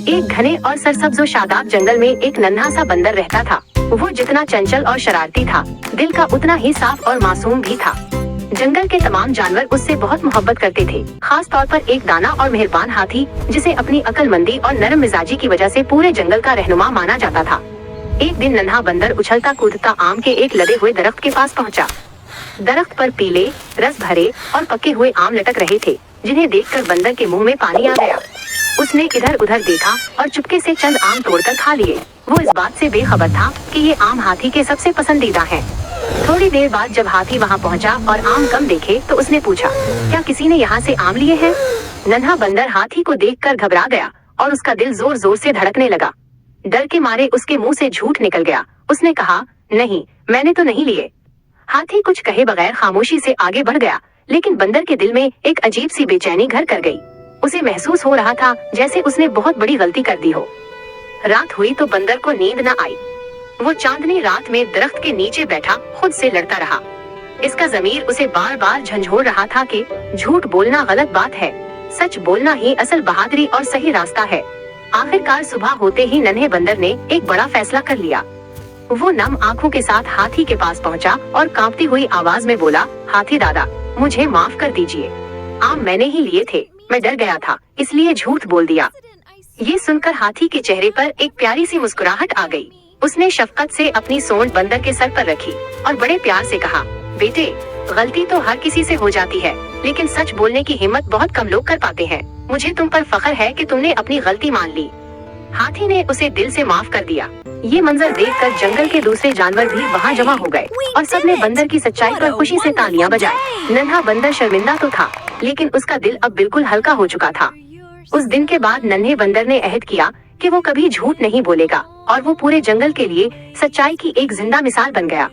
एक घने और सरसब्ज व शादाब जंगल में एक नन्हा सा बंदर रहता था। वो जितना चंचल और शरारती था, दिल का उतना ही साफ और मासूम भी था। जंगल के तमाम जानवर उससे बहुत मोहब्बत करते थे, खास तौर पर एक दाना और मेहरबान हाथी, जिसे अपनी अक्लमंदी और नरम मिजाजी की वजह से पूरे जंगल का रहनुमा माना जाता था। एक दिन नन्हा बंदर उछलता कूदता आम के एक लदे हुए दरख्त के पास पहुंचा। दरख्त पर पीले, रस भरे और पके हुए आम लटक रहे थे, जिन्हें देखकर बंदर के मुंह में पानी आ गया। उसने इधर उधर देखा और चुपके से चंद आम तोड़कर खा लिए। वो इस बात से बेखबर था कि ये आम हाथी के सबसे पसंदीदा हैं। थोड़ी देर बाद जब हाथी वहाँ पहुँचा और आम कम देखे तो उसने पूछा, क्या किसी ने यहाँ से आम लिए हैं? नन्हा बंदर हाथी को देखकर घबरा गया और उसका दिल जोर जोर से धड़कने लगा। डर के मारे उसके मुंह से झूठ निकल गया। उसने कहा, नहीं, मैंने तो नहीं लिए। हाथी कुछ कहे बगैर खामोशी से आगे बढ़ गया, लेकिन बंदर के दिल में एक अजीब सी बेचैनी घर कर गई। उसे महसूस हो रहा था जैसे उसने बहुत बड़ी गलती कर दी हो। रात हुई तो बंदर को नींद न आई। वो चांदनी रात में दरख्त के नीचे बैठा खुद से लड़ता रहा। इसका ज़मीर उसे बार बार झंझोड़ रहा था कि झूठ बोलना गलत बात है, सच बोलना ही असल बहादुरी और सही रास्ता है। आखिरकार सुबह होते ही नन्हे बंदर ने एक बड़ा फैसला कर लिया। वो नम आंखों के साथ हाथी के पास पहुंचा और कांपती हुई आवाज में बोला, हाथी दादा, मुझे माफ कर दीजिए। आम मैंने ही लिए थे, मैं डर गया था, इसलिए झूठ बोल दिया। ये सुनकर हाथी के चेहरे पर एक प्यारी सी मुस्कुराहट आ गई। उसने शफकत से अपनी सोंड बंदर के सर पर रखी और बड़े प्यार से कहा, बेटे, गलती तो हर किसी से हो जाती है, लेकिन सच बोलने की हिम्मत बहुत कम लोग कर पाते हैं। मुझे तुम पर फख्र है कि तुमने अपनी गलती मान ली। हाथी ने उसे दिल से माफ कर दिया। ये मंजर देखकर जंगल के दूसरे जानवर भी वहाँ जमा हो गए और सबने बंदर की सच्चाई पर खुशी से तालियां बजाई। नन्हा बंदर शर्मिंदा तो था, लेकिन उसका दिल अब बिल्कुल हल्का हो चुका था। उस दिन के बाद नन्हे बंदर ने अहद किया कि वो कभी झूठ नहीं बोलेगा और वो पूरे जंगल के लिए सच्चाई की एक जिंदा मिसाल बन गया।